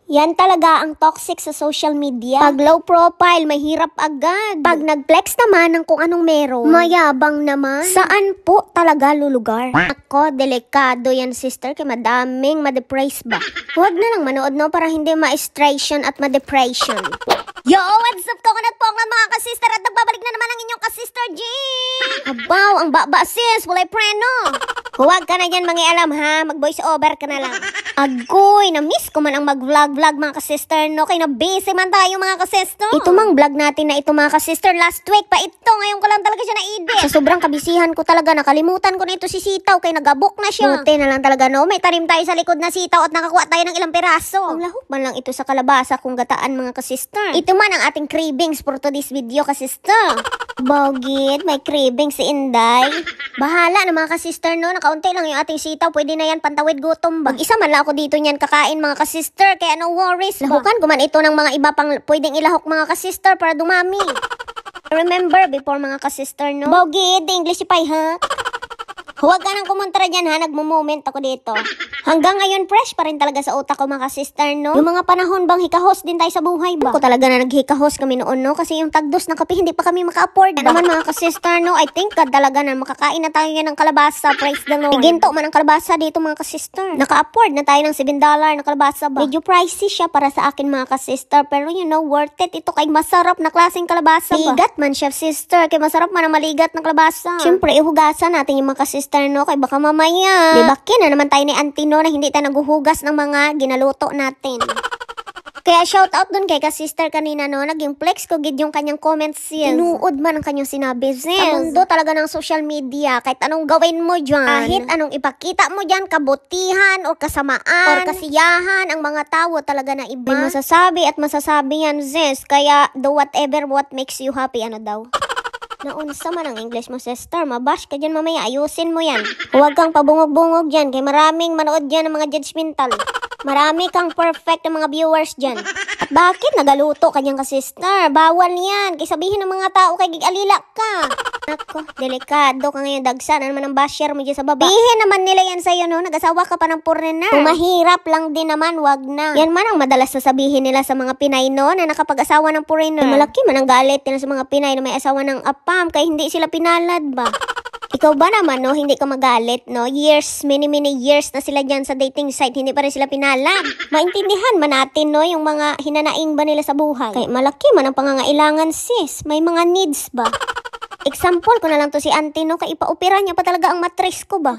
Yan talaga ang toxic sa social media. Pag low profile, mahirap agad. Pag nag-flex naman ng kung anong meron, mayabang naman. Saan po talaga lulugar? Ako, delikado yan sister, kaya madaming ma-depress ba? Huwag na lang manood no, para hindi ma-stration at ma-depression. Yo, what's up coconut pong ng mga kasister at nagbabalik na naman ang inyong kasister Jean. Abaw, ang baba sis, walay preno. Huwag ka na dyan mangialam ha, mag-voice over ka na lang. Agoy, na-miss ko man ang mag-vlog-vlog mga kasister no, kaya na-busy man tayo mga kasister. Ito mang vlog natin na ito mga kasister, last week pa ito, ngayon ko lang talaga siya na-edit. Sa sobrang kabisihan ko talaga, nakalimutan ko na ito si sitaw, kaya nagabok na siya. Buti na lang talaga no, may tarim tayo sa likod na sitaw at nakakuha tayo ng ilang piraso. Ang lahok man lang ito sa kalabasa kung gataan mga kasister. Ito man ang ating cravings for today's video kasister. Bogit, may cravings si Inday. Bahala na mga kasister no, nakaunti lang yung ating sitaw, pwede na yan pantawid gutom ba. Isa man lang ako dito niyan kakain mga kasister, kaya no worries ba. Lahukan ko man ito ng mga iba pang pwedeng ilahok mga kasister para dumami. Remember before mga kasister no, Bogit, English ipay ha. Huwag ka nang kumontra dyan ha, nagmo-moment ako dito. Hanggang ngayon fresh pa rin talaga sa utak ko mga sister no. Yung mga panahon bang hikahos din tayo sa buhay ba? Ako talaga na naghikahos kami noon no, kasi yung tagdos na kape hindi pa kami maka-afford ba? Naman mga kasister no, I think God talaga na makakain na tayo yan ng kalabasa, praise the Lord. Iginto man ang kalabasa dito mga kasister. Naka-afford na tayo ng $7 na kalabasa ba? Medyo pricey siya para sa akin mga kasister, pero you know, worth it ito kay masarap na klaseng kalabasa ba? Ligat man siya sister, kay masarap man ang maligat na kalabasa. Siyempre ihugasan natin yung mga kasister no, kay baka mamaya dibakin na naman tayo ni auntie no, na hindi tayo naguhugas ng mga ginaluto natin. Kaya shout out dun kay ka-sister kanina no, naging flex ko gid yung kanyang comments sis. Tinuod man ang kanyang sinabi sis. Sa mundo talaga ng social media, kahit anong gawin mo dyan, kahit anong ipakita mo dyan, kabutihan o kasamaan or kasiyahan, ang mga tao talaga na iba. May masasabi at masasabi yan sis, kaya do whatever what makes you happy, ano daw. Naunsa man ang English mo, sister. Mabash ka dyan mamaya. Ayusin mo yan. Huwag kang pabungog-bungog dyan. Kay maraming manood dyan ng mga judgmental. Marami kang perfect na mga viewers dyan. At bakit nagaluto ka dyan ka, sister? Bawal yan. Kay sabihin ng mga tao kay gigalila ka. Ako, delikado ka ngayon. Dagsa na naman ang basher mo dyan sa baba. Bihin naman nila yan sa'yo, no? Nag-asawa ka pa ng foreigner. Kung mahirap lang din naman, wag na. Yan man ang madalas sasabihin nila sa mga Pinay, no? Na nakapag-asawa ng foreigner. Malaki man ang galit nila sa mga Pinay na may asawa ng apam, kaya hindi sila pinalad ba? Ikaw ba naman, no? Hindi ka magalit, no? Years, many years na sila dyan sa dating site, hindi pa rin sila pinalad. Maintindihan man natin, no? Yung mga hinanaing ba nila sa buhay. Kaya malaki man ang pangangailangan, sis. May mga needs ba? Example ko na lang to si auntie, no? Kaya ipa-opera niya pa talaga ang matris ko ba?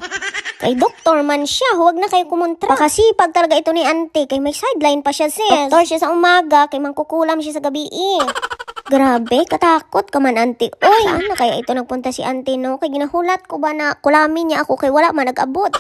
Kay doktor man siya, huwag na kayo kumontra. Pakasipag talaga ito ni auntie, kay may sideline pa siya, sis. Doktor siya sa umaga, kay mangkukulam siya sa gabi Grabe, katakot ka man, auntie. Oy, saan na kaya ito nagpunta si auntie, no? Kay ginahulat ko ba na kulamin niya ako kay wala man nag-abot.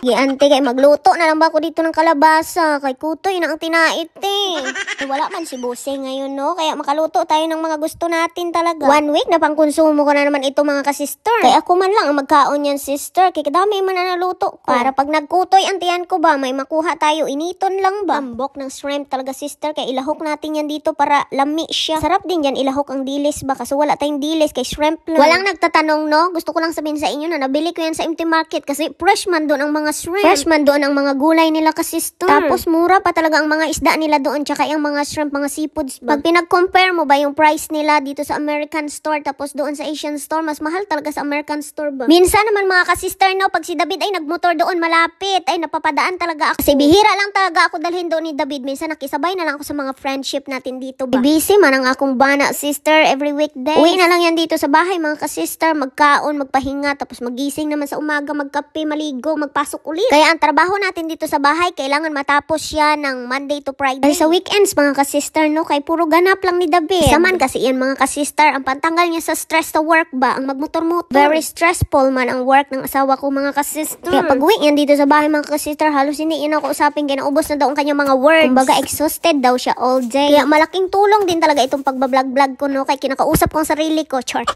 Auntie, kay magluto na lang ba ako dito ng kalabasa? Kay kutoy na ang tinait Kay wala man si Buse ngayon, no? Kaya makaluto tayo ng mga gusto natin talaga. 1 week na pang konsumo ko na naman ito mga ka-sister. Kaya ako man lang ang magkaon yan, sister. Kay kadami man na naluto ko. Para pag nagkutoy ang tiyan ko ba, may makuha tayo. Initon lang ba? Tambok ng shrimp talaga, sister. Kaya ilahok natin yan dito para lami siya. Sarap din yan ilahok ang dilis ba? Kasi wala tayong dilis, kay shrimp lang. Walang nagtatanong, no? Gusto ko lang sabihin sa inyo na nabili ko yan sa empty market kasi fresh man doon ang mga shrimp. Fresh man doon ang mga gulay nila ka-sister. Tapos mura pa talaga ang mga isda nila doon, tsaka yung mga shrimp, mga seafoods ba. Pag pinag-compare mo ba yung price nila dito sa American store tapos doon sa Asian store, mas mahal talaga sa American store ba. Minsan naman mga ka-sister, no, pag si David ay nagmotor doon malapit, ay napapadaan talaga ako. Kasi bihira lang talaga ako dalhin doon ni David. Minsan nakisabay na lang ako sa mga friendship natin dito ba. Busy man ang akong bana, sister, every weekday. Uwi na lang yan dito sa bahay mga ka-sister, magkaon, magpahinga, tapos magising naman sa umaga, magkape, maligo, magpasok ulit. Kaya ang trabaho natin dito sa bahay, kailangan matapos siya ng Monday to Friday. Kasi sa weekends, mga ka-sister, no, kay puro ganap lang ni David. Isa man kasi yan, mga ka-sister, ang pantanggal niya sa stress sa work ba, ang magmotor-motor. Very stressful man ang work ng asawa ko, mga ka-sister. Kaya pag uwi yan dito sa bahay, mga ka-sister, halos hindi yan ako usapin, kinaubos na daw ang kanyang mga words. Kumbaga, exhausted daw siya all day. Kaya malaking tulong din talaga itong pagbablog-vlog ko, no, kay kinakausap ko ang sarili ko, chart.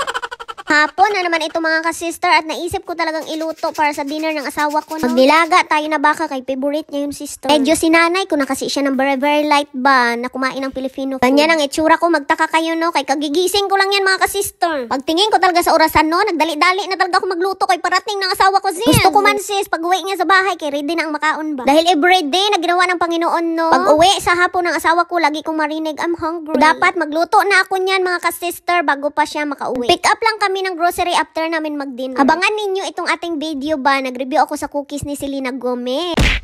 Hapon na naman ito mga ka-sister at naisip ko talagang iluto para sa dinner ng asawa ko. No? Magnilaga tayo na baka kay favorite niya yung sister. Medyo sinanay ko na kasi siya ng very light ba na kumain ng Filipino food. Ganyan ang itsura ko, magtaka kayo no, kay kagigising ko lang yan mga ka-sister. Pagtingin ko talaga sa orasan no, nagdali-dali na talaga ako magluto kay parating ng asawa ko sis. Gusto ko man sis, pag uwi niya sa bahay kay ready na ang makaon ba. Dahil everyday na ginawa ng Panginoon no. Pag uwi sa hapon ng asawa ko, lagi kong marinig, I'm hungry. Dapat magluto na ako niyan mga ka-sister bago pa siya makauwi. Pick up lang kami ng grocery after namin mag-dinner. Abangan ninyo itong ating video ba, nag-review ako sa cookies ni Selena Gomez.